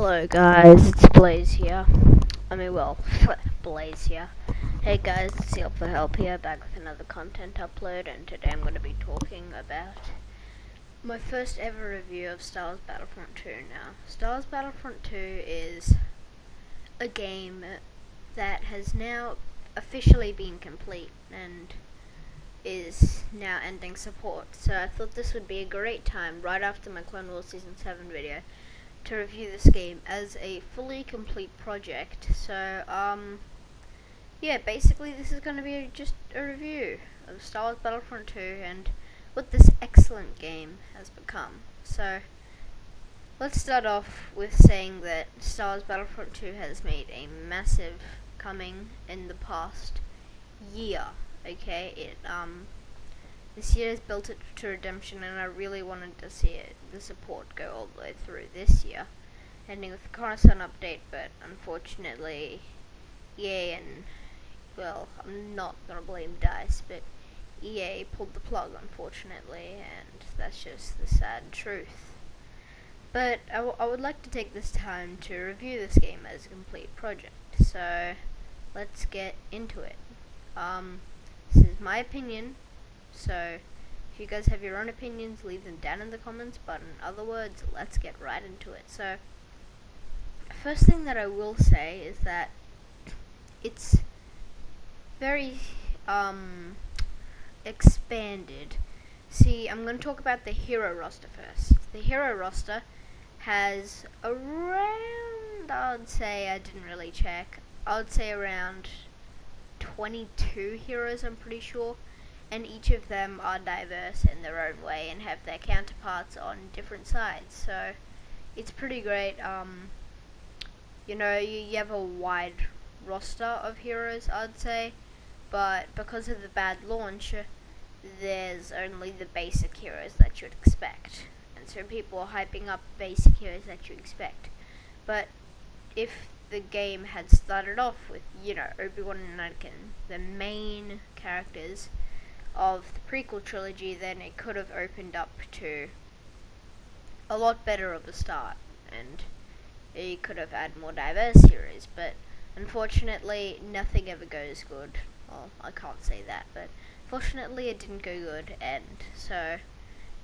Hello guys, it's Blaze here. Blaze here. Hey guys, it's SHAREfactory here, back with another content upload, and today I'm going to be talking about my first ever review of Star Wars Battlefront 2 now. Star Wars Battlefront 2 is a game that has now officially been complete and is now ending support, so I thought this would be a great time right after my Clone Wars Season 7 video to review this game as a fully complete project. So yeah, basically this is going to be just a review of Star Wars Battlefront 2 and what this excellent game has become. So let's start off with saying that Star Wars Battlefront 2 has made a massive coming in the past year. Okay, this year has built it to redemption, and I really wanted to see the support go all the way through this year, ending with the Coruscant update, but unfortunately, EA and, well, I'm not gonna blame DICE, but EA pulled the plug, unfortunately, and that's just the sad truth. But I would like to take this time to review this game as a complete project, so let's get into it. This is my opinion. So, if you guys have your own opinions, leave them down in the comments, but in other words, let's get right into it. So, first thing that I will say is that it's very, expanded. See, I'm going to talk about the hero roster first. The hero roster has around, I would say, I didn't really check, I would say around 22 heroes, I'm pretty sure. And each of them are diverse in their own way and have their counterparts on different sides. So it's pretty great. You know, you have a wide roster of heroes, I'd say, but because of the bad launch, there's only the basic heroes that you'd expect, and so people are hyping up basic heroes that you expect. But if the game had started off with, you know, Obi-Wan and Anakin, the main characters of the prequel trilogy, then it could have opened up to a lot better of a start, and you could have had more diverse series, but unfortunately nothing ever goes good. Well, I can't say that, but fortunately it didn't go good, and so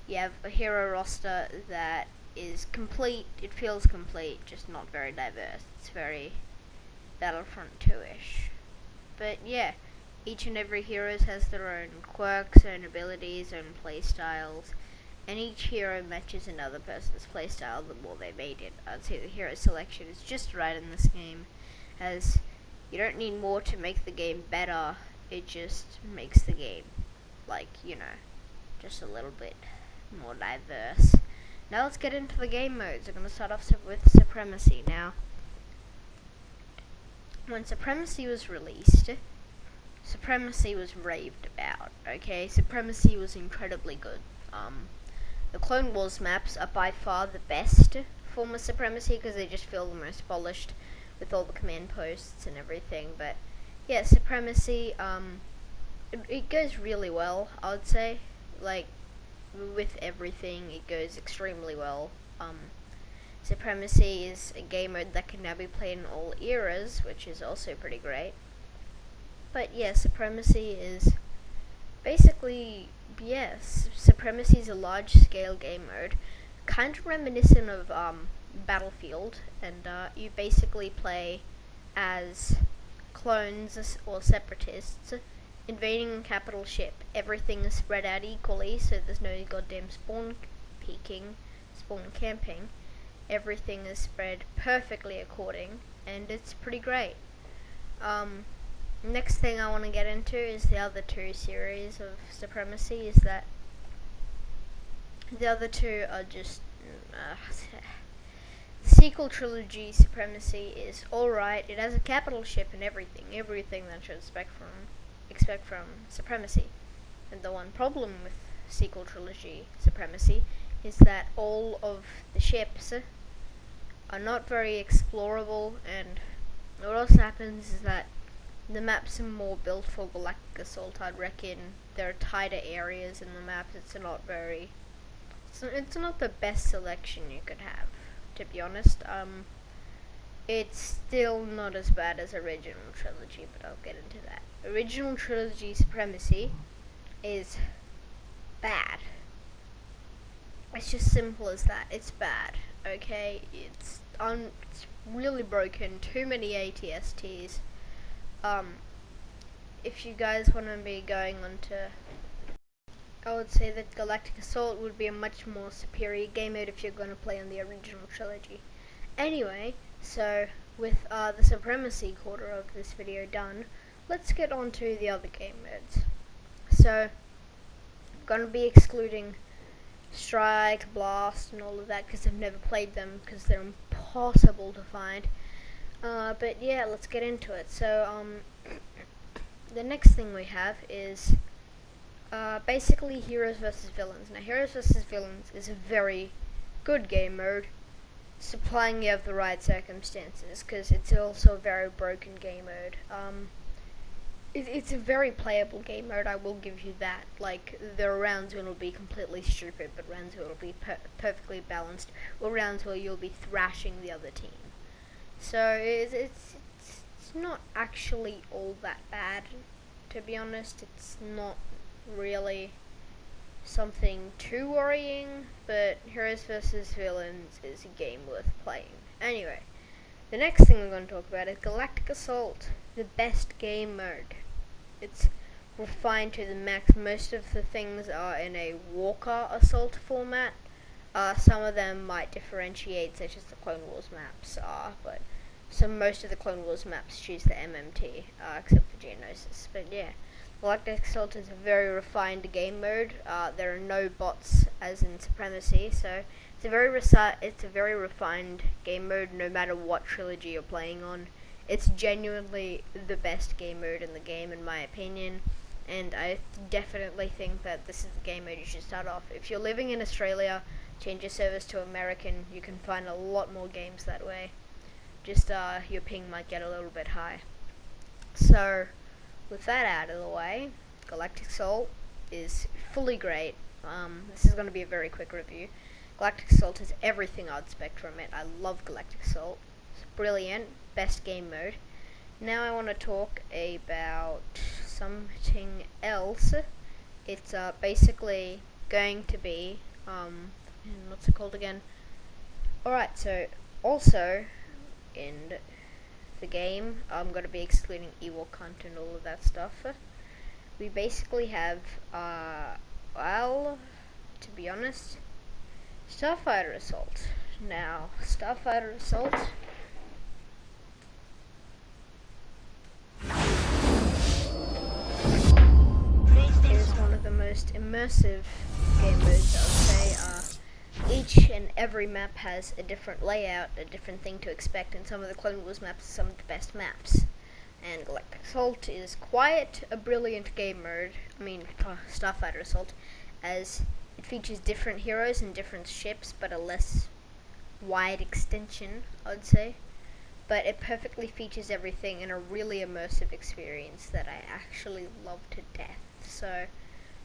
you have a hero roster that is complete. It feels complete, just not very diverse. It's very Battlefront 2-ish. But yeah, each and every hero has their own quirks, own abilities, own playstyles, and each hero matches another person's playstyle the more they made it. I'd say the hero selection is just right in this game, as you don't need more to make the game better, it just makes the game, like, you know, just a little bit more diverse. Now let's get into the game modes. I'm going to start off with Supremacy. Now, when Supremacy was released, Supremacy was raved about, okay? Supremacy was incredibly good. The Clone Wars maps are by far the best form of Supremacy because they just feel the most polished with all the command posts and everything. But yeah, Supremacy, it goes really well, I would say. Like, with everything, it goes extremely well. Supremacy is a game mode that can now be played in all eras, which is also pretty great. But yeah, Supremacy is basically, yes, Supremacy is a large-scale game mode, kind of reminiscent of Battlefield, and you basically play as clones or separatists invading a capital ship. Everything is spread out equally, so there's no goddamn spawn peeking, spawn camping. Everything is spread perfectly according, and it's pretty great. Next thing I want to get into is the other two series of Supremacy, is that the other two are just, the sequel trilogy Supremacy is alright. It has a capital ship and everything that you expect from Supremacy. And the one problem with sequel trilogy Supremacy is that all of the ships are not very explorable, and what else happens is that the maps are more built for galactic assault, I'd reckon. There are tighter areas in the map. It's not the best selection you could have, to be honest. it's still not as bad as original trilogy, but I'll get into that. Original trilogy Supremacy is bad. It's just simple as that. It's bad. Okay, it's really broken. Too many ATSTs. If you guys want to be going on to, I would say that Galactic Assault would be a much more superior game mode if you're going to play on the original trilogy. Anyway, so with the Supremacy quarter of this video done, let's get on to the other game modes. So, I'm going to be excluding Strike, Blast, and all of that because I've never played them because they're impossible to find. But yeah, let's get into it. So, the next thing we have is basically Heroes vs. Villains. Now, Heroes vs. Villains is a very good game mode, supplying you of the right circumstances, because it's also a very broken game mode. It's a very playable game mode, I will give you that. Like, there are rounds when it'll be completely stupid, but rounds where it'll be perfectly balanced, or rounds where you'll be thrashing the other team. So, it's not actually all that bad, to be honest. It's not really something too worrying, but Heroes vs. Villains is a game worth playing. Anyway, the next thing we're going to talk about is Galactic Assault, the best game mode. It's refined to the max. Most of the things are in a Walker Assault format. Some of them might differentiate, such as the Clone Wars maps are, but most of the Clone Wars maps choose the MMT, except for Geonosis. But yeah, Galactic Assault is a very refined game mode. There are no bots as in Supremacy, so it's a very refined game mode. No matter what trilogy you're playing on, it's genuinely the best game mode in the game, in my opinion. And I definitely think that this is the game mode you should start off. If you're living in Australia, change your service to American. You can find a lot more games that way. Just your ping might get a little bit high. So, with that out of the way, Galactic Assault is fully great. This is going to be a very quick review. Galactic Assault is everything I'd expect from it. I love Galactic Assault. It's brilliant, best game mode. Now I want to talk about something else. It's basically going to be, what's it called again? Alright, so also in the game, I'm going to be excluding Ewok Hunt and all of that stuff. We basically have, well, to be honest, Starfighter Assault. Now, Starfighter Assault is one of the most immersive game modes, I would say. Each and every map has a different layout, a different thing to expect, and some of the Clone Wars maps are some of the best maps. And Galactic Assault is quite a brilliant game mode, Starfighter Assault, as it features different heroes and different ships, but a less wide extension, I would say. But it perfectly features everything in a really immersive experience that I actually love to death. So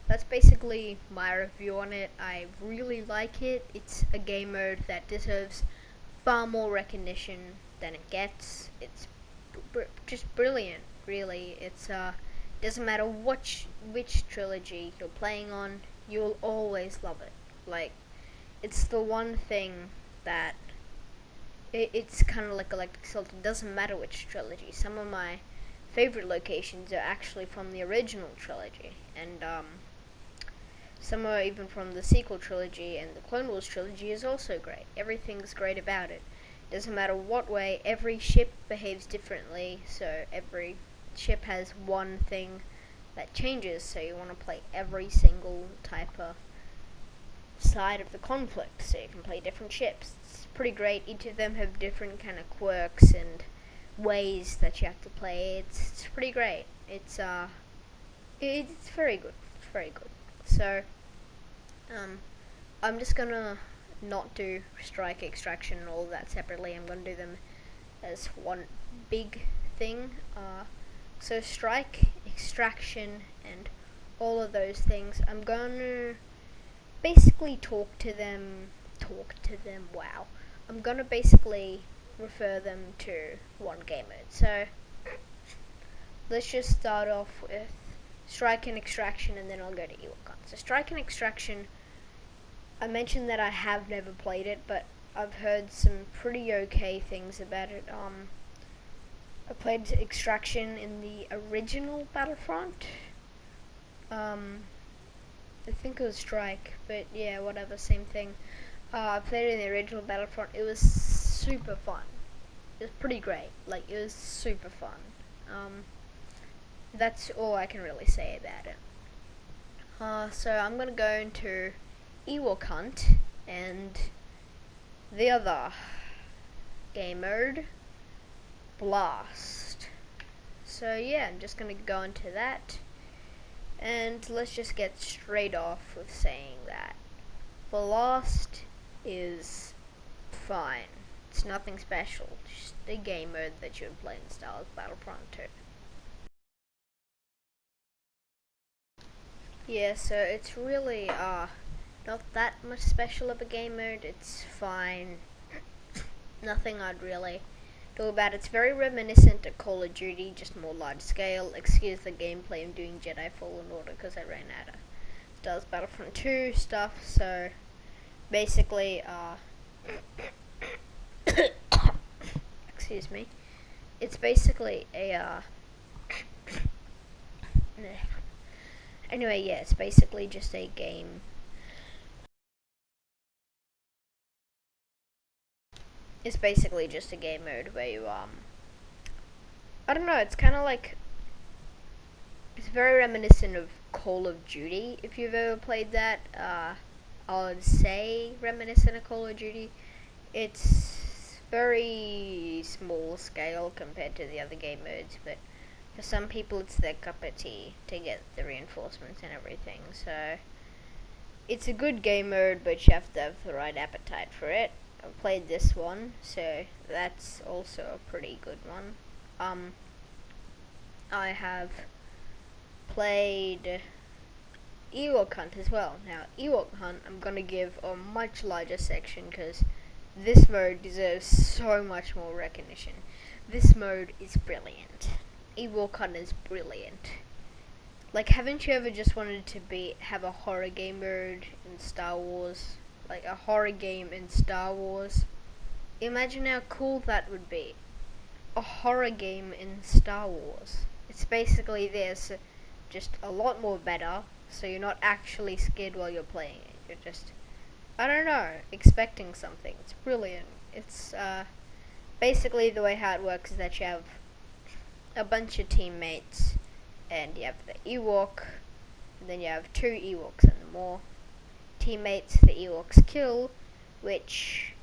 that's basically my review on it. I really like it. It's a game mode that deserves far more recognition than it gets. It's just brilliant, really. It's doesn't matter which trilogy you're playing on, you'll always love it. Like, it's the one thing that it's kind of like Galactic Assault. It doesn't matter which trilogy. Some of my favorite locations are actually from the original trilogy, and some are even from the sequel trilogy, and the Clone Wars trilogy is also great. Everything's great about it. Doesn't matter what way, every ship behaves differently, so every ship has one thing that changes, so you want to play every single type of side of the conflict, so you can play different ships. It's pretty great. Each of them have different kind of quirks and ways that you have to play. It's pretty great. It's very good. It's very good. So, I'm just gonna not do strike, extraction, and all of that separately. I'm gonna do them as one big thing. So strike, extraction, and all of those things, I'm gonna basically talk to them. Wow. I'm gonna basically refer them to one game mode. So let's just start off with Strike and Extraction, and then I'll go to Ewok Hunt. So Strike and Extraction, I mentioned that I have never played it, but I've heard some pretty okay things about it. I played Extraction in the original Battlefront. I think it was Strike, but yeah, whatever, same thing. I played it in the original Battlefront. It was super fun. It was pretty great. Like, it was super fun. That's all I can really say about it. So I'm gonna go into Ewok Hunt and the other game mode, Blast. So yeah, I'm just gonna go into that, and let's just get straight off with saying that Blast is fine. It's nothing special, just a game mode that you would play in Star Wars Battlefront 2. Yeah, so it's really not that much special of a game mode. It's fine. Nothing I'd really talk about. It's very reminiscent of Call of Duty, just more large scale. Excuse the gameplay, I'm doing Jedi Fallen Order because I ran out of Star Wars Battlefront 2 stuff. So basically, excuse me. It's basically a anyway, yeah, it's basically just a game. It's basically just a game mode where you, I don't know, it's kind of like, it's very reminiscent of Call of Duty, if you've ever played that. I would say reminiscent of Call of Duty. It's very small scale compared to the other game modes, but for some people it's their cup of tea to get the reinforcements and everything. So it's a good game mode, but you have to have the right appetite for it. I've played this one, so that's also a pretty good one. I have played Ewok Hunt as well. Now, Ewok Hunt, I'm gonna give a much larger section because this mode deserves so much more recognition. This mode is brilliant. Ewok Hunt is brilliant. Like, haven't you ever just wanted to have a horror game mode in Star Wars? Like a horror game in Star Wars. Imagine how cool that would be. A horror game in Star Wars. It's basically this, just a lot more better, so you're not actually scared while you're playing it. You're just, I don't know, expecting something. It's brilliant. It's basically the way how it works is that you have a bunch of teammates, and you have the Ewok, and then you have 2 Ewoks and more teammates the Ewoks kill, which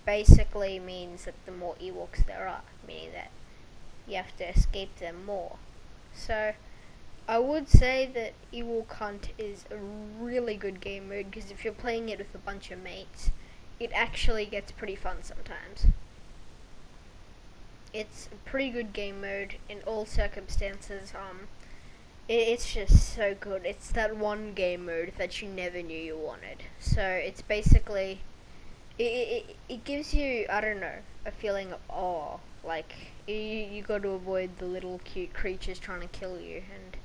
basically means that the more Ewoks there are, meaning that you have to escape them more. So I would say that Ewok Hunt is a really good game mode, because if you're playing it with a bunch of mates, it actually gets pretty fun sometimes. It's a pretty good game mode in all circumstances. It's just so good. It's that one game mode that you never knew you wanted. So it's basically, it gives you, I don't know, a feeling of awe. Like, you got to avoid the little cute creatures trying to kill you. And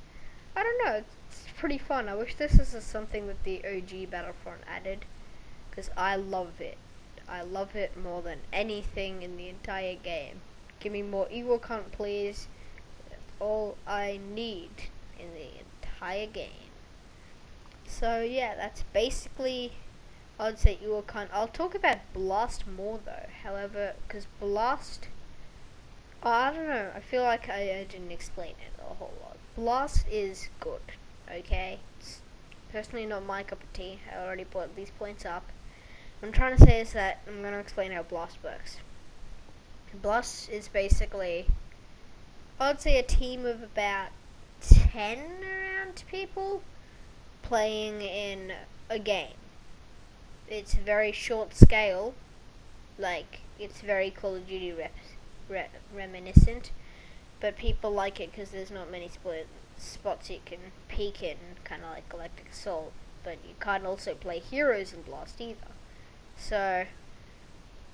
I don't know, it's pretty fun. I wish this is something that the OG Battlefront added, because I love it. I love it more than anything in the entire game. Give me more Ewok Hunt, please. That's all I need in the entire game. So yeah, that's basically, I'd say, Ewok Hunt. I'll talk about Blast more though, however, because Blast, I don't know, I feel like I didn't explain it a whole lot. Blast is good, okay? It's personally not my cup of tea. I already brought these points up. What I'm trying to say is that I'm going to explain how Blast works. Blast is basically, I'd say, a team of about 10 around people playing in a game. It's very short scale, like it's very Call of Duty reminiscent, but people like it because there's not many spots you can peek in, kind of like Galactic Assault, but you can't also play heroes in Blast either. So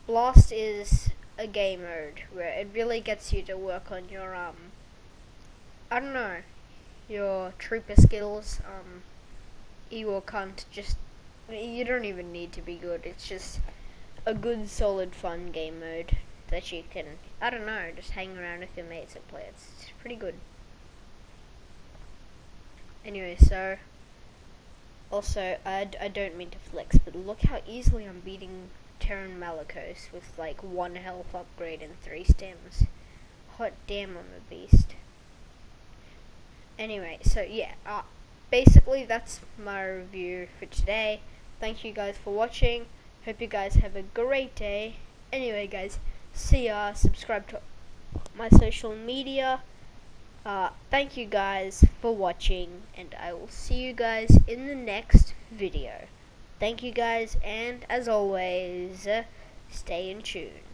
Blast is a game mode where it really gets you to work on your I don't know, your trooper skills. You can't just, you don't even need to be good. It's just a good, solid, fun game mode that you can, I don't know, just hang around with your mates and play. It's pretty good. Anyway, so also I don't mean to flex, but look how easily I'm beating Terran Malicos with like 1 health upgrade and 3 stems. Hot damn, I'm a beast. Anyway, so yeah, basically that's my review for today. Thank you guys for watching. Hope you guys have a great day. Anyway guys, see ya. Subscribe to my social media. Thank you guys for watching, and I will see you guys in the next video. Thank you guys, and as always, stay in tune.